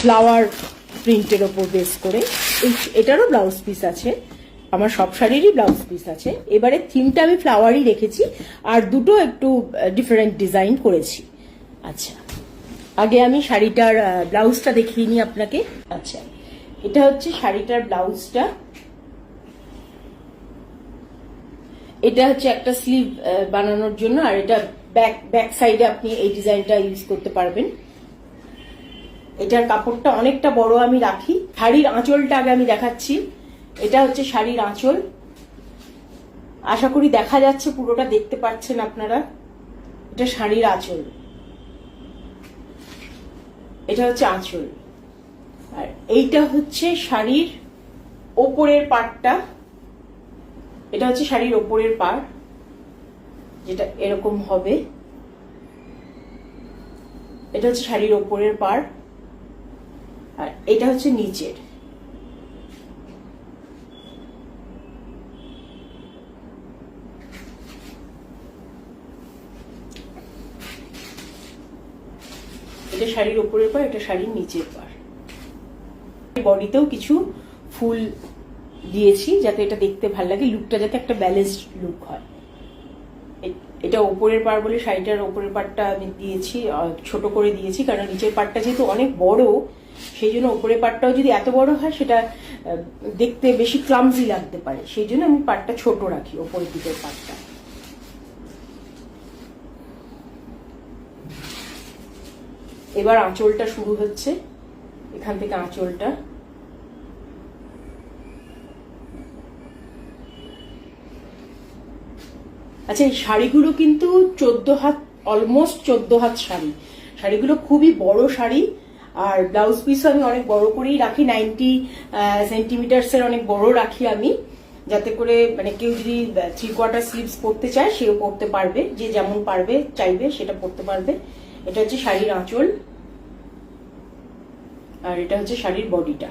Flower প্রিন্টের ওপর base করে। এটারও ব্লাউজ পিস আছে, আমার সব শাড়িরই ব্লাউজ পিস আছে। এবারে থিমটা আমি ফ্লাওয়ারই রেখেছি, আর দুটো একটু ডিফারেন্ট ডিজাইন করেছি। আচ্ছা, আগে আমি শাড়িটার ব্লাউজটা দেখিয়ে নিই আপনাকে। আচ্ছা, এটা হচ্ছে শাড়িটার ব্লাউজটা। এটা হচ্ছে একটা স্লিভ বানানোর জন্য, আর এটা ব্যাক সাইডে আপনি এই ডিজাইনটা ইউজ করতে পারবেন। এটার কাপড়টা অনেকটা বড় আমি রাখি। শাড়ির আঁচলটা আগে আমি দেখাচ্ছি। এটা হচ্ছে শাড়ির আঁচল, আশা করি দেখা যাচ্ছে, পুরোটা দেখতে পাচ্ছেন আপনারা। এটা শাড়ির আঁচল, এটা হচ্ছে আঁচল। আর এইটা হচ্ছে শাড়ির ওপরের পাড়টা। এটা হচ্ছে শাড়ির ওপরের পাড়, যেটা এরকম হবে। এটা হচ্ছে শাড়ির ওপরের পাড়, আর এটা হচ্ছে নিচের। এটা শাড়ির ওপরের পাড়, এটা শাড়ির নিচের পাড়। বডিতেও কিছু ফুল দিয়েছি যাতে এটা দেখতে ভালো লাগে, লুকটা যাতে একটা ব্যালেন্সড লুক হয়। এটা ওপরের পাড় বলে শাড়িটার ওপরের পাড়টা আমি দিয়েছি, ছোট করে দিয়েছি, কারণ নিচের পাড়টা যেহেতু অনেক বড়, সেই জন্য ওপরের পাড়টাও যদি এত বড় হয় সেটা দেখতে বেশি ক্লামজি লাগতে পারে, সেই জন্য আমি পাড়টা ছোট রাখি, ওপরের দিকের পাড়টা। এবার আঁচলটা শুরু হচ্ছে, এখান থেকে আঁচলটা। আচ্ছা, এই শাড়িগুলো কিন্তু 14 হাত, অলমোস্ট 14 হাত শাড়ি। শাড়িগুলো খুবই বড় শাড়ি, আর ব্লাউজ পিসও আমি অনেক বড় করেই রাখি, 90 সেন্টিমিটার্সের অনেক বড় রাখি আমি, যাতে করে মানে কেউ যদি 3/4 স্লিভস পরতে চায় সেও পরতে পারবে, যে যেমন পারবে চাইবে সেটা পরতে পারবে। এটা হচ্ছে শাড়ির আঁচল, আর এটা হচ্ছে শাড়ির বডিটা।